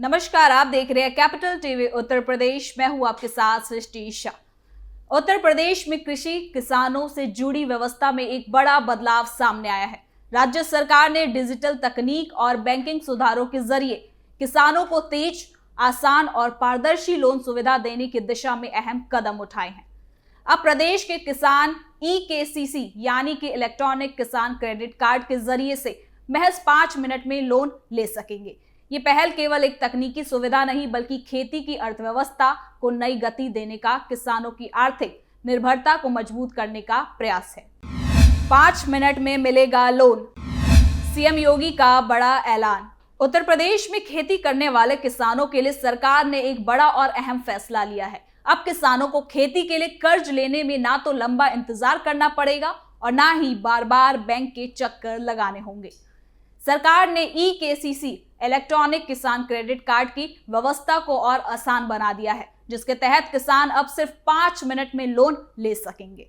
नमस्कार, आप देख रहे हैं कैपिटल टीवी उत्तर प्रदेश। मैं हूं आपके साथ सृष्टि शाह। उत्तर प्रदेश में कृषि किसानों से जुड़ी व्यवस्था में एक बड़ा बदलाव सामने आया है। राज्य सरकार ने डिजिटल तकनीक और बैंकिंग सुधारों के जरिए किसानों को तेज, आसान और पारदर्शी लोन सुविधा देने की दिशा में अहम कदम उठाए हैं। अब प्रदेश के किसान EKCC यानी कि इलेक्ट्रॉनिक किसान क्रेडिट कार्ड के जरिए से महज 5 मिनट में लोन ले सकेंगे। ये पहल केवल एक तकनीकी सुविधा नहीं बल्कि खेती की अर्थव्यवस्था को नई गति देने का, किसानों की आर्थिक निर्भरता को मजबूत करने का प्रयास है। 5 मिनट में मिलेगा लोन, सीएम योगी का बड़ा ऐलान। उत्तर प्रदेश में खेती करने वाले किसानों के लिए सरकार ने एक बड़ा और अहम फैसला लिया है। अब किसानों को खेती के लिए कर्ज लेने में ना तो लंबा इंतजार करना पड़ेगा और ना ही बार बार बैंक के चक्कर लगाने होंगे। सरकार ने EKCC इलेक्ट्रॉनिक किसान क्रेडिट कार्ड की व्यवस्था को और आसान बना दिया है, जिसके तहत किसान अब सिर्फ 5 मिनट में लोन ले सकेंगे।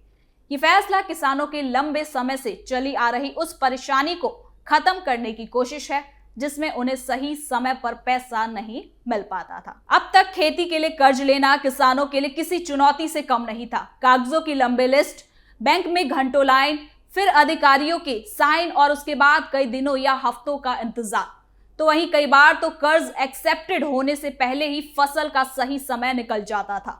ये फैसला किसानों के लंबे समय से चली आ रही उस परेशानी को खत्म करने की कोशिश है जिसमें उन्हें सही समय पर पैसा नहीं मिल पाता था। अब तक खेती के लिए कर्ज लेना किसानों के लिए किसी चुनौती से कम नहीं था। कागजों की लंबी लिस्ट, बैंक में घंटों लाइन, फिर अधिकारियों के साइन और उसके बाद कई दिनों या हफ्तों का इंतजार। तो वहीं कई बार तो कर्ज एक्सेप्टेड होने से पहले ही फसल का सही समय निकल जाता था।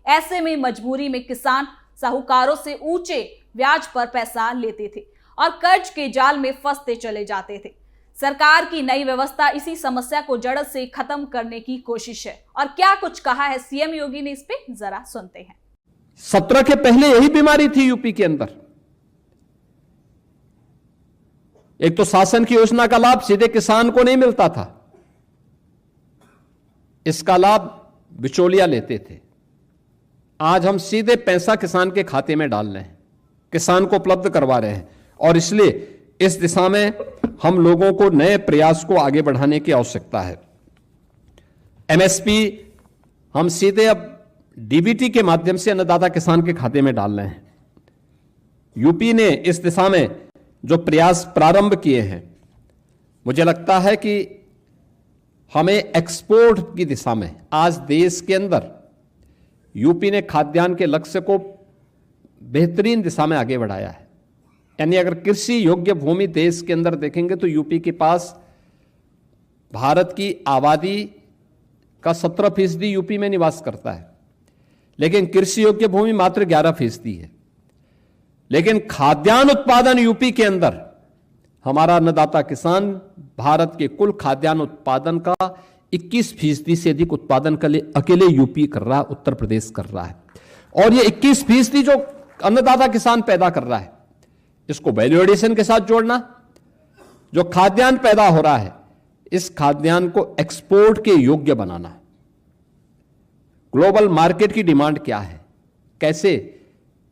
ऐसे में मजबूरी में किसान साहूकारों से ऊंचे ब्याज पर पैसा लेते थे और कर्ज के जाल में फंसते चले जाते थे। सरकार की नई व्यवस्था इसी समस्या को जड़ से खत्म करने की कोशिश है। और क्या कुछ कहा है सीएम योगी ने, इस पे जरा सुनते हैं। 17 के पहले यही बीमारी थी यूपी के अंदर। एक तो शासन की योजना का लाभ सीधे किसान को नहीं मिलता था, इसका लाभ बिचौलिया लेते थे। आज हम सीधे पैसा किसान के खाते में डाल रहे हैं, किसान को उपलब्ध करवा रहे हैं और इसलिए इस दिशा में हम लोगों को नए प्रयास को आगे बढ़ाने की आवश्यकता है। MSP हम सीधे अब DBT के माध्यम से अन्नदाता किसान के खाते में डाल रहे हैं। यूपी ने इस दिशा में जो प्रयास प्रारंभ किए हैं, मुझे लगता है कि हमें एक्सपोर्ट की दिशा में आज देश के अंदर यूपी ने खाद्यान्न के लक्ष्य को बेहतरीन दिशा में आगे बढ़ाया है। यानी अगर कृषि योग्य भूमि देश के अंदर देखेंगे तो यूपी के पास भारत की आबादी का 17% यूपी में निवास करता है, लेकिन कृषि योग्य भूमि मात्र 11% है। लेकिन खाद्यान्न उत्पादन यूपी के अंदर हमारा अन्नदाता किसान भारत के कुल खाद्यान्न उत्पादन का 21% से अधिक उत्पादन अकेले यूपी कर रहा है, उत्तर प्रदेश कर रहा है। और ये 21% जो अन्नदाता किसान पैदा कर रहा है, इसको वैल्यू एडिशन के साथ जोड़ना, जो खाद्यान्न पैदा हो रहा है इस खाद्यान्न को एक्सपोर्ट के योग्य बनाना। ग्लोबल मार्केट की डिमांड क्या है, कैसे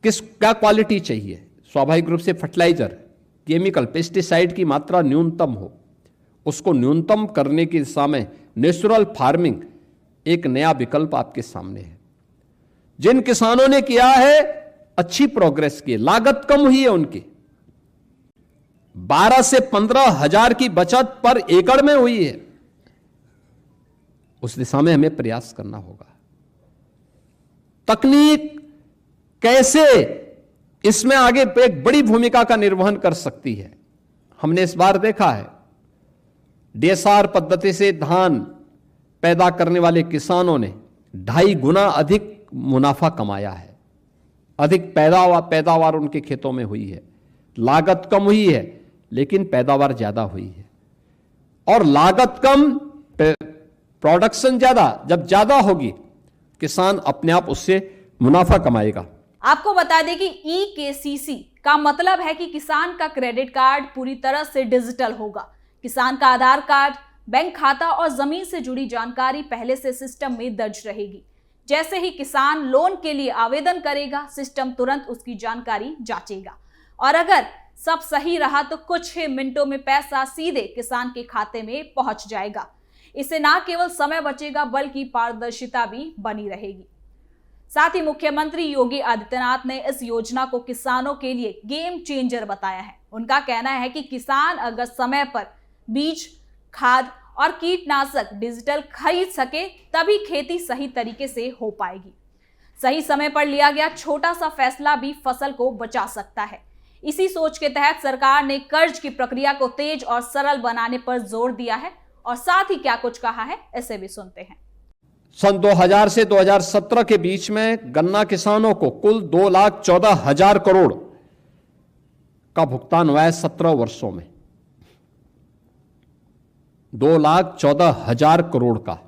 क्या क्वालिटी चाहिए, स्वाभाविक रूप से फर्टिलाइजर, केमिकल, पेस्टिसाइड की मात्रा न्यूनतम हो, उसको न्यूनतम करने की दिशा में नेचुरल फार्मिंग एक नया विकल्प आपके सामने है। जिन किसानों ने किया है अच्छी प्रोग्रेस की, लागत कम हुई है उनकी, 12 से 15 हजार की बचत पर एकड़ में हुई है, उस दिशा में हमें प्रयास करना होगा। तकनीक कैसे इसमें आगे एक बड़ी भूमिका का निर्वहन कर सकती है, हमने इस बार देखा है। DSR पद्धति से धान पैदा करने वाले किसानों ने 2.5 गुना अधिक मुनाफा कमाया है, अधिक पैदावार उनके खेतों में हुई है। लागत कम हुई है लेकिन पैदावार ज्यादा हुई है। और लागत कम, प्रोडक्शन ज्यादा, जब ज्यादा होगी किसान अपने आप उससे मुनाफा कमाएगा। आपको बता दें कि EKCC का मतलब है कि किसान का क्रेडिट कार्ड पूरी तरह से डिजिटल होगा। किसान का आधार कार्ड, बैंक खाता और जमीन से जुड़ी जानकारी पहले से सिस्टम में दर्ज रहेगी। जैसे ही किसान लोन के लिए आवेदन करेगा, सिस्टम तुरंत उसकी जानकारी जांचेगा और अगर सब सही रहा तो कुछ ही मिनटों में पैसा सीधे किसान के खाते में पहुंच जाएगा। इससे ना केवल समय बचेगा बल्कि पारदर्शिता भी बनी रहेगी। साथ ही मुख्यमंत्री योगी आदित्यनाथ ने इस योजना को किसानों के लिए गेम चेंजर बताया है। उनका कहना है कि किसान अगर समय पर बीज, खाद और कीटनाशक डिजिटल खरीद सके, तभी खेती सही तरीके से हो पाएगी। सही समय पर लिया गया छोटा सा फैसला भी फसल को बचा सकता है। इसी सोच के तहत सरकार ने कर्ज की प्रक्रिया को तेज और सरल बनाने पर जोर दिया है और साथ ही क्या कुछ कहा है, इसे भी सुनते हैं। सन 2000 से 2017 के बीच में गन्ना किसानों को कुल 2,14,000 करोड़ का भुगतान हुआ है 17 वर्षों में। 2,14,000 करोड़ का।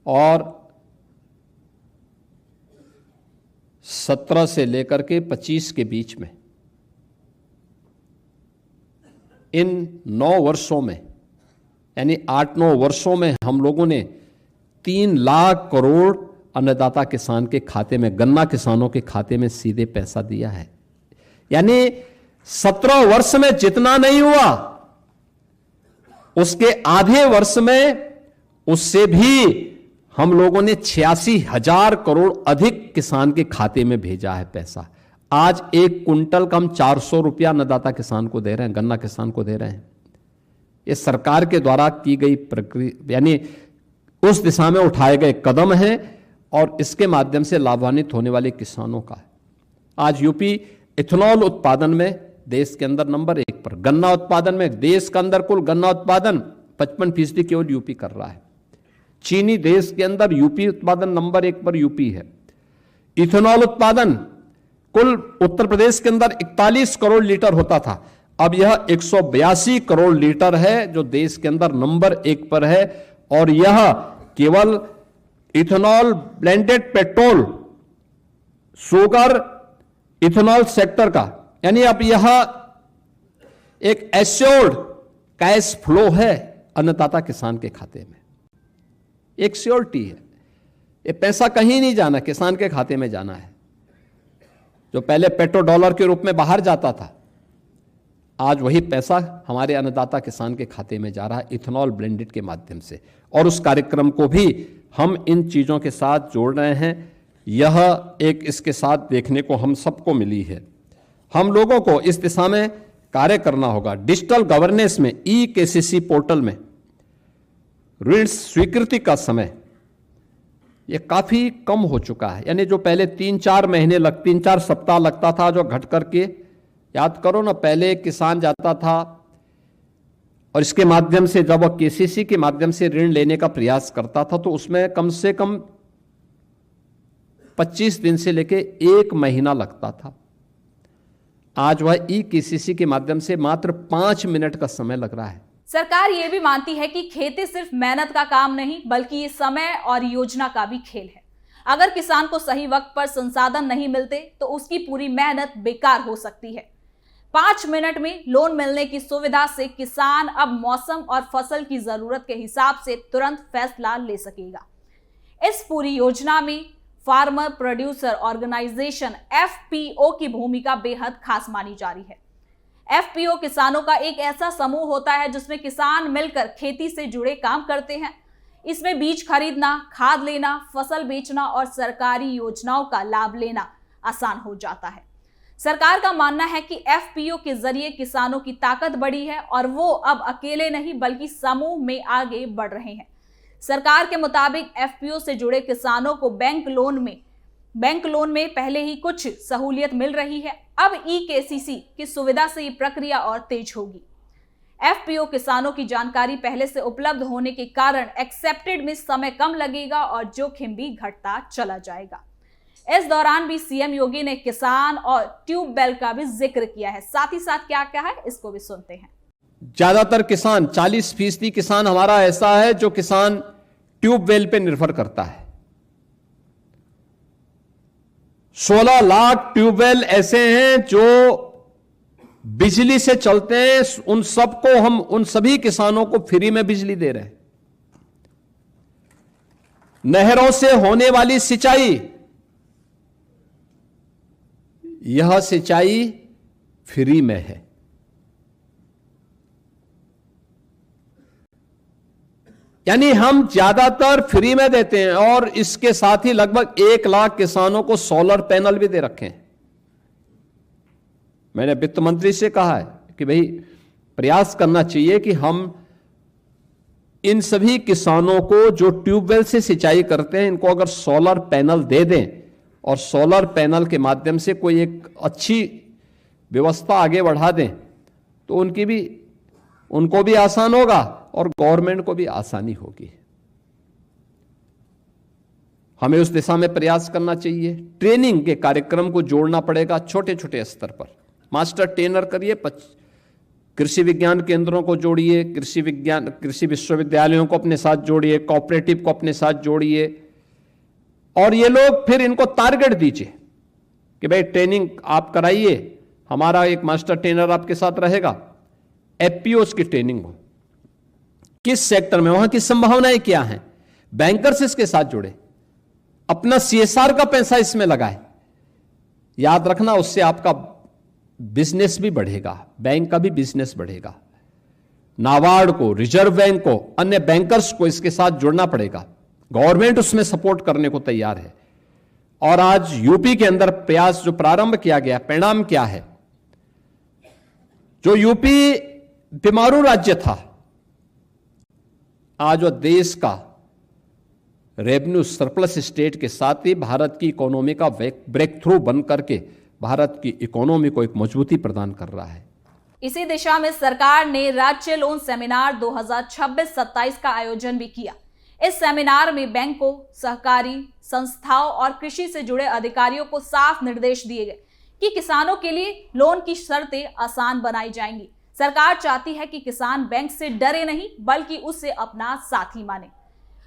और 17 से लेकर के 25 के बीच में इन 9 वर्षों में, यानी 8-9 वर्षों में हम लोगों ने 3 लाख करोड़ अन्नदाता किसान के खाते में, गन्ना किसानों के खाते में सीधे पैसा दिया है। यानी 17 वर्ष में जितना नहीं हुआ उसके आधे वर्ष में उससे भी हम लोगों ने 86,000 करोड़ अधिक किसान के खाते में भेजा है पैसा। आज 1 कुंटल का हम 400 रुपया अन्नदाता किसान को दे रहे हैं, गन्ना किसान को दे रहे हैं। ये सरकार के द्वारा की गई प्रक्रिया, यानी उस दिशा में उठाए गए कदम हैं और इसके माध्यम से लाभान्वित होने वाले किसानों का। आज यूपी इथेनॉल उत्पादन में देश के अंदर नंबर 1 पर, गन्ना उत्पादन में देश के अंदर कुल गन्ना उत्पादन 55% केवल यूपी कर रहा है। चीनी देश के अंदर यूपी उत्पादन नंबर 1 पर यूपी है। इथेनॉल उत्पादन कुल उत्तर प्रदेश के अंदर 41 करोड़ लीटर होता था, अब यह 182 करोड़ लीटर है, जो देश के अंदर नंबर 1 पर है। और यह केवल ethanol, blended petrol, sugar, ethanol sector का, यानी अब यह एक एश्योर्ड कैश फ्लो है अन्नदाता किसान के खाते में। एक श्योरिटी है, ये पैसा कहीं नहीं जाना, किसान के खाते में जाना है। जो पहले पेट्रो डॉलर के रूप में बाहर जाता था, आज वही पैसा हमारे अन्नदाता किसान के खाते में जा रहा है इथेनॉल ब्लेंडेड के माध्यम से। और उस कार्यक्रम को भी हम इन चीजों के साथ जोड़ रहे हैं। यह एक इसके साथ देखने को हम सबको मिली है। हम लोगों को इस दिशा में कार्य करना होगा। डिजिटल गवर्नेंस में ई-केसीसी पोर्टल में ऋण स्वीकृति का समय ये काफी कम हो चुका है। यानी जो पहले 3-4 सप्ताह लगता था, जो घट करके, याद करो ना, पहले किसान जाता था और इसके माध्यम से जब वह केसीसी के माध्यम से ऋण लेने का प्रयास करता था तो उसमें कम से कम 25 दिन से लेके 1 महीना लगता था। आज वह ई-केसीसी के माध्यम से मात्र 5 मिनट का समय लग रहा है। सरकार ये भी मानती है कि खेती सिर्फ मेहनत का काम नहीं, बल्कि ये समय और योजना का भी खेल है। अगर किसान को सही वक्त पर संसाधन नहीं मिलते तो उसकी पूरी मेहनत बेकार हो सकती है। 5 मिनट में लोन मिलने की सुविधा से किसान अब मौसम और फसल की जरूरत के हिसाब से तुरंत फैसला ले सकेगा। इस पूरी योजना में फार्मर प्रोड्यूसर ऑर्गेनाइजेशन FPO की भूमिका बेहद खास मानी जा रही है। FPO किसानों का एक ऐसा समूह होता है जिसमें किसान मिलकर खेती से जुड़े काम करते हैं। इसमें बीज खरीदना, खाद लेना, फसल बेचना और सरकारी योजनाओं का लाभ लेना आसान हो जाता है। सरकार का मानना है कि FPO के जरिए किसानों की ताकत बढ़ी है और वो अब अकेले नहीं बल्कि समूह में आगे बढ़ रहे हैं। सरकार के मुताबिक FPO से जुड़े किसानों को बैंक लोन में पहले ही कुछ सहूलियत मिल रही है। अब ई-केसीसी की सुविधा से ये प्रक्रिया और तेज होगी। FPO किसानों की जानकारी पहले से उपलब्ध होने के कारण एक्सेप्टेड में समय कम लगेगा और जोखिम भी घटता चला जाएगा। इस दौरान भी सीएम योगी ने किसान और ट्यूबवेल का भी जिक्र किया है। साथ ही साथ क्या क्या है, इसको भी सुनते हैं। ज्यादातर किसान, 40% किसान हमारा ऐसा है जो किसान ट्यूबवेल पे निर्भर करता है। 16 लाख ट्यूबवेल ऐसे हैं जो बिजली से चलते हैं। उन सबको हम, उन सभी किसानों को फ्री में बिजली दे रहे हैं। नहरों से होने वाली सिंचाई, यह सिंचाई फ्री में है। यानी हम ज्यादातर फ्री में देते हैं और इसके साथ ही लगभग 1 लाख किसानों को सोलर पैनल भी दे रखे हैं। मैंने वित्त मंत्री से कहा है कि भाई प्रयास करना चाहिए कि हम इन सभी किसानों को जो ट्यूबवेल से सिंचाई करते हैं, इनको अगर सोलर पैनल दे दें और सोलर पैनल के माध्यम से कोई एक अच्छी व्यवस्था आगे बढ़ा दें तो उनको भी आसान होगा और गवर्नमेंट को भी आसानी होगी। हमें उस दिशा में प्रयास करना चाहिए। ट्रेनिंग के कार्यक्रम को जोड़ना पड़ेगा छोटे छोटे स्तर पर। मास्टर ट्रेनर करिए, कृषि विज्ञान केंद्रों को जोड़िए, कृषि विश्वविद्यालयों को अपने साथ जोड़िए, कोऑपरेटिव को अपने साथ जोड़िए और ये लोग फिर इनको टारगेट दीजिए कि भाई ट्रेनिंग आप कराइए, हमारा एक मास्टर ट्रेनर आपके साथ रहेगा। एफपीओस की ट्रेनिंग हो, किस सेक्टर में, वहां की संभावनाएं क्या हैं, बैंकर्स इसके साथ जुड़े, अपना सीएसआर का पैसा इसमें लगाए। याद रखना, उससे आपका बिजनेस भी बढ़ेगा, बैंक का भी बिजनेस बढ़ेगा। नाबार्ड को, रिजर्व बैंक को, अन्य बैंकर्स को इसके साथ जुड़ना पड़ेगा। गवर्नमेंट उसमें सपोर्ट करने को तैयार है। और आज यूपी के अंदर प्रयास जो प्रारंभ किया गया, परिणाम क्या है? जो यूपी बीमारू राज्य था, आज वो देश का रेवेन्यू सरप्लस स्टेट के साथ ही भारत की इकोनॉमी का ब्रेक थ्रू बन करके भारत की इकोनॉमी को एक मजबूती प्रदान कर रहा है। इसी दिशा में सरकार ने राज्य लोन सेमिनार 2026-27 का आयोजन भी किया। इस सेमिनार में बैंकों, सहकारी संस्थाओं और कृषि से जुड़े अधिकारियों को साफ निर्देश दिए गए कि किसानों के लिए लोन की शर्तें आसान बनाई जाएंगी। सरकार चाहती है कि किसान बैंक से डरे नहीं बल्कि उसे अपना साथी माने।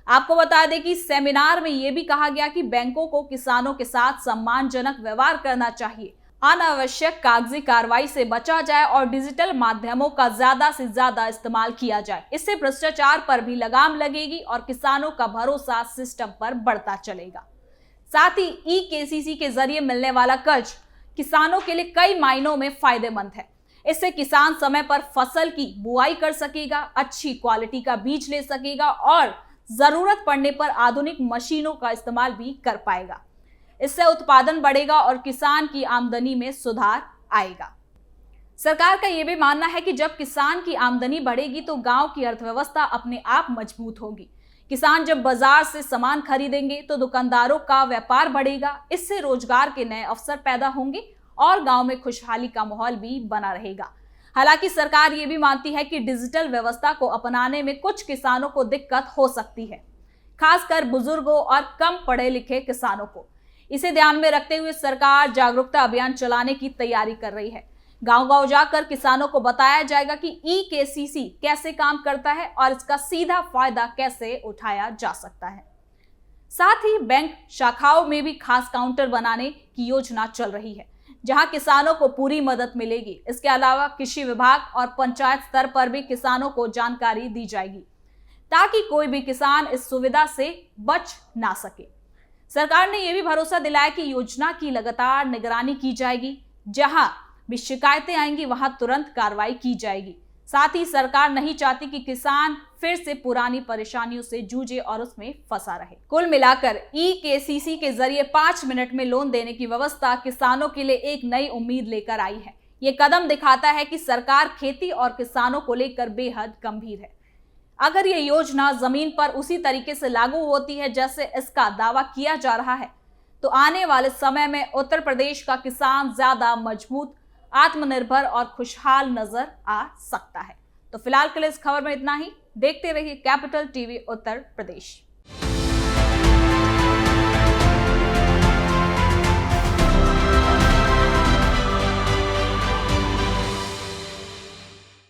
आपको बता दें कि सेमिनार में यह भी कहा गया कि बैंकों को किसानों के साथ सम्मानजनक व्यवहार करना चाहिए, अनावश्यक कागजी कार्रवाई से बचा जाए और डिजिटल माध्यमों का ज्यादा से ज्यादा इस्तेमाल किया जाए। इससे भ्रष्टाचार पर भी लगाम लगेगी और किसानों का भरोसा सिस्टम पर बढ़ता चलेगा। साथ ही ई-केसीसी के जरिए मिलने वाला कर्ज किसानों के लिए कई मायनों में फायदेमंद है। इससे किसान समय पर फसल की बुआई कर सकेगा, अच्छी क्वालिटी का बीज ले सकेगा और जरूरत पड़ने पर आधुनिक मशीनों का इस्तेमाल भी कर पाएगा। इससे उत्पादन बढ़ेगा और किसान की आमदनी में सुधार आएगा। सरकार का यह भी मानना है कि जब किसान की आमदनी बढ़ेगी तो गांव की अर्थव्यवस्था अपने आप मजबूत होगी। किसान जब बाजार से सामान खरीदेंगे तो दुकानदारों का व्यापार बढ़ेगा। इससे रोजगार के नए अवसर पैदा होंगे और गांव में खुशहाली का माहौल भी बना रहेगा। हालांकि सरकार ये भी मानती है कि डिजिटल व्यवस्था को अपनाने में कुछ किसानों को दिक्कत हो सकती है, खासकर बुजुर्गों और कम पढ़े लिखे किसानों को। इसे ध्यान में रखते हुए सरकार जागरूकता अभियान चलाने की तैयारी कर रही है। गांव-गांव जाकर किसानों को बताया जाएगा कि ई-केसीसी कैसे काम करता है और इसका सीधा फायदा कैसे उठाया जा सकता है। साथ ही बैंक शाखाओं में भी खास काउंटर बनाने की योजना चल रही है, जहां किसानों को पूरी मदद मिलेगी। इसके अलावा कृषि विभाग और पंचायत स्तर पर भी किसानों को जानकारी दी जाएगी ताकि कोई भी किसान इस सुविधा से बच ना सके। सरकार ने यह भी भरोसा दिलाया कि योजना की लगातार निगरानी की जाएगी, जहां भी शिकायतें आएंगी वहां तुरंत कार्रवाई की जाएगी। साथ ही सरकार नहीं चाहती कि किसान फिर से पुरानी परेशानियों से जूझे और उसमें फंसा रहे। कुल मिलाकर ई-केसीसी के जरिए 5 मिनट में लोन देने की व्यवस्था किसानों के लिए एक नई उम्मीद लेकर आई है। ये कदम दिखाता है कि सरकार खेती और किसानों को लेकर बेहद गंभीर है। अगर ये योजना जमीन पर उसी तरीके से लागू होती है जैसे इसका दावा किया जा रहा है, तो आने वाले समय में उत्तर प्रदेश का किसान ज्यादा मजबूत, आत्मनिर्भर और खुशहाल नजर आ सकता है। तो फिलहाल के लिए इस खबर में इतना ही। देखते रहिए कैपिटल टीवी उत्तर प्रदेश।